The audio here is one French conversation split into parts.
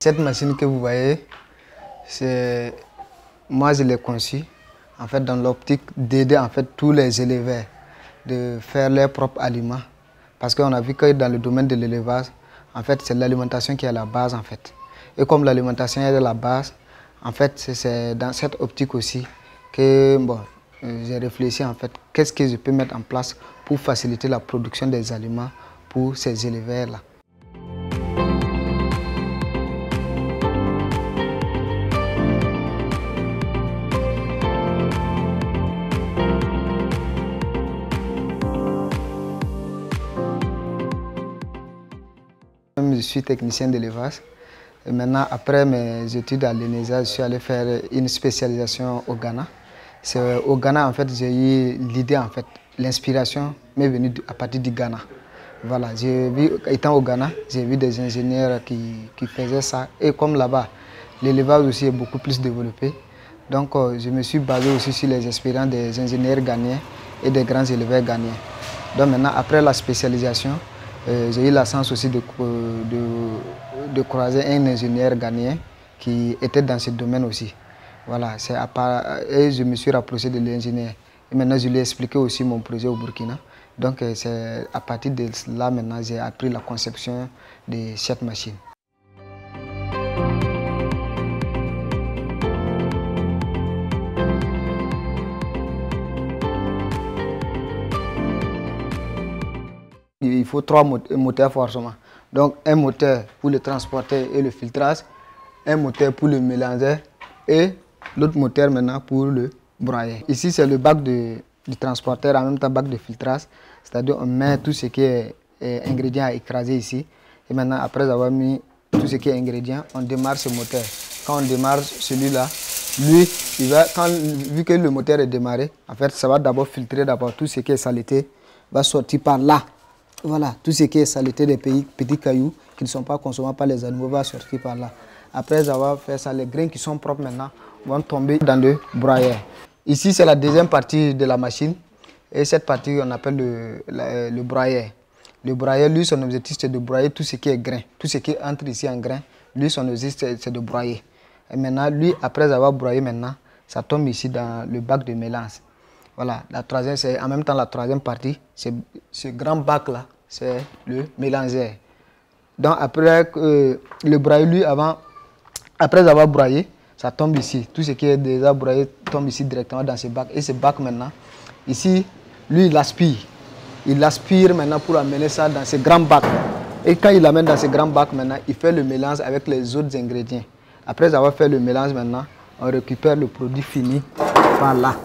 Cette machine que vous voyez, moi je l'ai conçue en fait, dans l'optique d'aider en fait, tous les éleveurs de faire leurs propres aliments. Parce qu'on a vu que dans le domaine de l'élevage, en fait, c'est l'alimentation qui est la base en fait. Et comme l'alimentation est la base, en fait, c'est dans cette optique aussi que j'ai réfléchi en fait, qu'est-ce que je peux mettre en place pour faciliter la production des aliments pour ces éleveurs-là. Je suis technicien d'élevage. Et maintenant, après mes études à l'ENESA, je suis allé faire une spécialisation au Ghana. C'est au Ghana, en fait, j'ai eu l'idée, en fait, l'inspiration m'est venue à partir du Ghana. Voilà, étant au Ghana, j'ai vu des ingénieurs qui faisaient ça. Et comme là-bas, l'élevage aussi est beaucoup plus développé. Donc, je me suis basé aussi sur les expériences des ingénieurs ghanéens et des grands éleveurs ghanéens. Donc maintenant, après la spécialisation, j'ai eu la chance aussi de croiser un ingénieur ghanéen qui était dans ce domaine aussi. Voilà, et je me suis rapproché de l'ingénieur. Et maintenant, je lui ai expliqué aussi mon projet au Burkina. Donc, c'est à partir de là, maintenant, j'ai appris la conception de cette machine. Il faut 3 moteurs forcément. Donc un moteur pour le transporteur et le filtrage, un moteur pour le mélangeur et l'autre moteur maintenant pour le broyeur. Ici c'est le bac du transporteur, en même temps bac de filtrage, c'est-à-dire on met tout ce qui est ingrédients à écraser ici. Et maintenant après avoir mis tout ce qui est ingrédients, on démarre ce moteur. Quand on démarre celui-là, lui, vu que le moteur est démarré, en fait ça va d'abord filtrer tout ce qui est saleté, va sortir par là. Voilà, tout ce qui est saleté des petits cailloux qui ne sont pas consommés par les animaux va sortir par là. Après avoir fait ça, les grains qui sont propres maintenant vont tomber dans le broyeur. Ici, c'est la deuxième partie de la machine. Et cette partie, on appelle le broyeur. Le broyeur, lui, son objectif, c'est de broyer tout ce qui est grain. Tout ce qui entre ici en grain, lui, son objectif, c'est de broyer. Et maintenant, lui, après avoir broyé maintenant, ça tombe ici dans le bac de mélange. Voilà, c'est en même temps la troisième partie, c'est ce grand bac-là, c'est le mélangeur. Donc après le broyer, lui, après avoir broyé, ça tombe ici. Tout ce qui est déjà broyé tombe ici directement dans ce bac. Et ce bac maintenant, ici, lui, il aspire. Il aspire maintenant pour amener ça dans ce grand bac. Et quand il l'amène dans ce grand bac maintenant, il fait le mélange avec les autres ingrédients. Après avoir fait le mélange maintenant, on récupère le produit fini par là.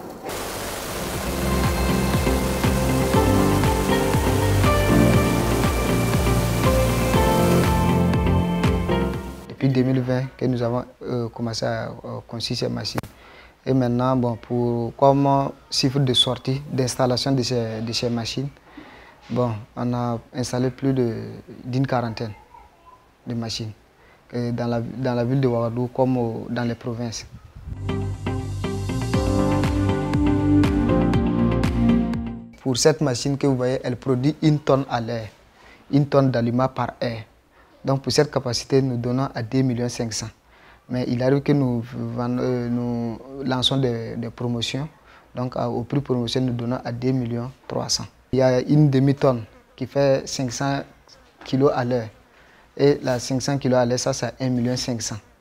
Depuis 2020 que nous avons commencé à construire ces machines. Et maintenant, comme chiffre de sortie, d'installation de ces machines, on a installé plus d'une quarantaine de machines dans la ville de Ouagadougou comme dans les provinces. Pour cette machine que vous voyez, elle produit 1 tonne à l'heure, 1 tonne d'aliments par heure. Donc pour cette capacité, nous donnons à 2 500 000. Mais il arrive que nous lançons des promotions. Donc au prix promotion, nous donnons à 2 300 000. Il y a une demi-tonne qui fait 500 kg à l'heure. Et la 500 kg à l'heure, ça c'est 1 500 000.